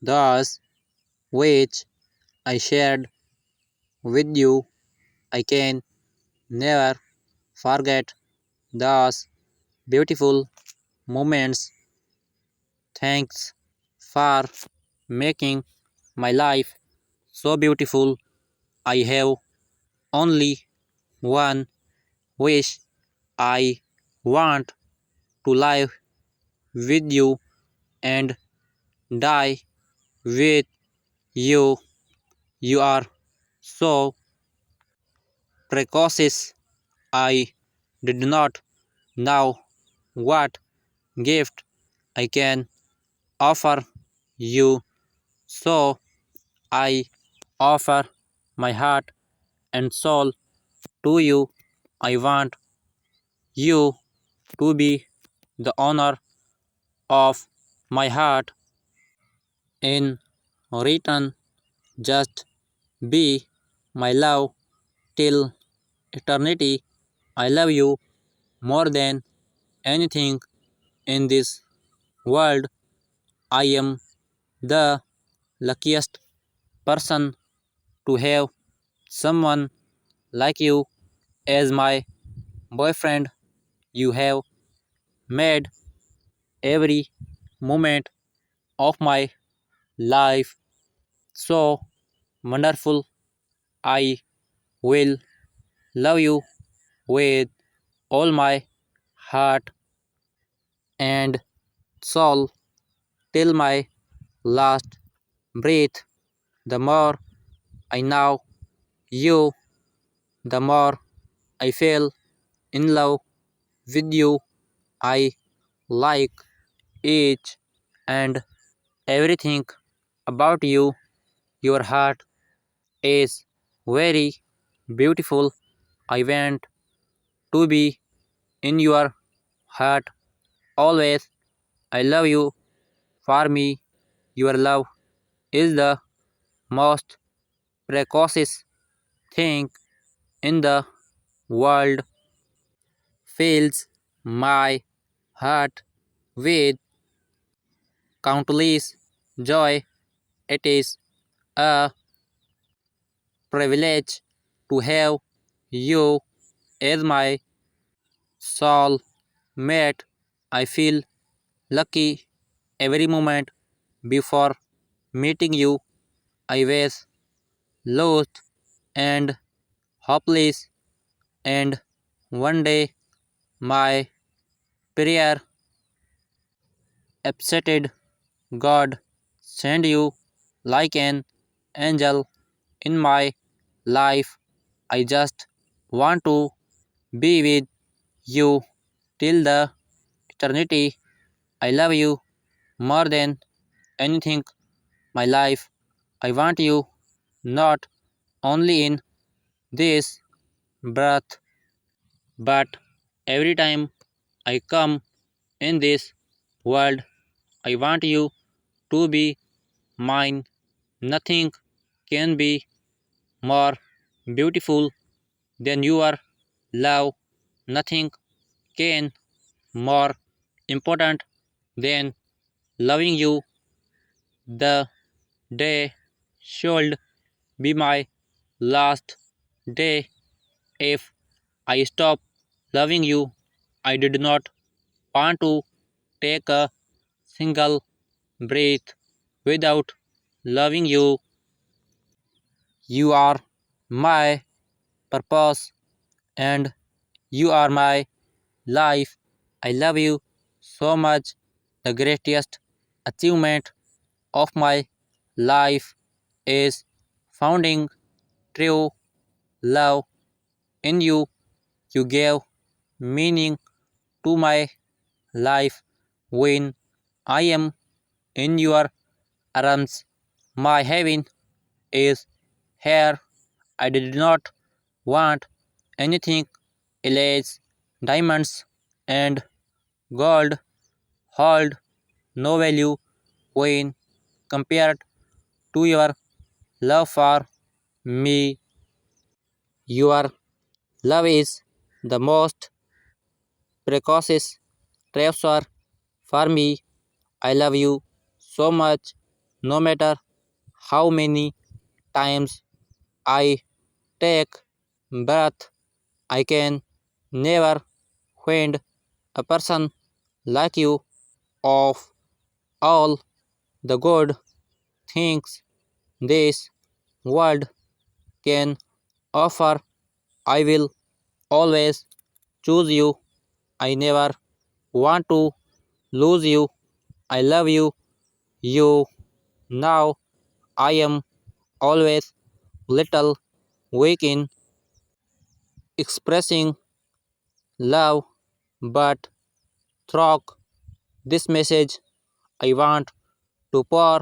those which I shared with you. I can never forget those beautiful moments. Thanks for making my life so beautiful. I have only one wish. I want to live with you and die with you. You are so precocious. I did not know what gift I can offer you, so I offer my heart and soul to you. I want you to be the honor of my heart. In return, just be my love till eternity. I love you more than anything in this world. I am the luckiest person to have someone like you as my boyfriend. You have made every moment of my life so wonderful. I will love you with all my heart and soul till my last breath. The more I know you, the more I feel in love with you. I like each and everything about you. Your heart is very beautiful. I want to be in your heart always. I love you. For me, your love is the most precious thing in the world. Fills my heart with countless joy. It is a privilege to have you as my soul mate. I feel lucky every moment before meeting you. I was lost and hopeless, and one day my prayer accepted. God send you like an angel in my life. I just want to be with you till the eternity. I love you more than anything my life. I want you not only in this breath but every time I come in this world. I want you to be mine. Nothing can be more beautiful than your love. Nothing can more important than loving you. The day should be my last day. If I stop loving you, I did not want to take a single breath without loving you. You are my purpose and you are my life. I love you so much. The greatest achievement of my life is finding true love in you. You gave meaning to my life when I am in your arms. My heaven is here. I did not want anything else. Diamonds and gold hold no value when compared to your love for me. Your love is the most precious treasure for me. I love you so much. No matter how many times I take breath, I can never find a person like you. Of all the good things this world can offer, I will always choose you. I never want to lose you. I love you. You now I am always little weak in expressing love, but through this message I want to pour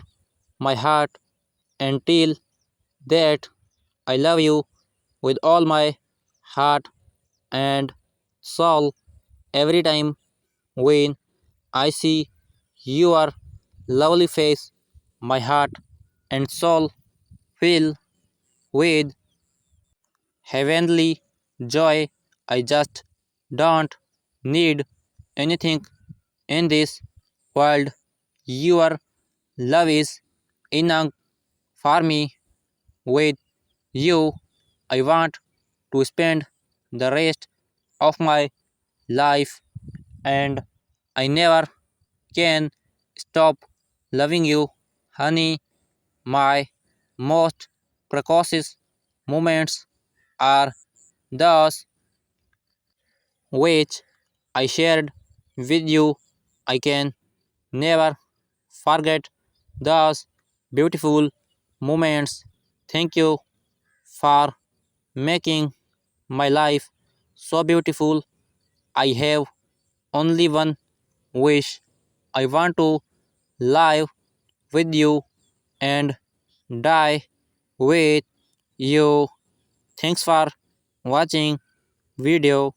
my heart and tell that I love you with all my heart and soul. Every time when I see your lovely face, my heart and soul fill with heavenly joy. I just don't need anything in this world. Your love is enough for me. With you, I want to spend the rest of my life, and I never can stop loving you, honey. My most precious moments are those which I shared with you. I can never forget those beautiful moments. Thank you for making my life so beautiful. I have only one wish. I want to live with you and die with you. Thanks for watching video.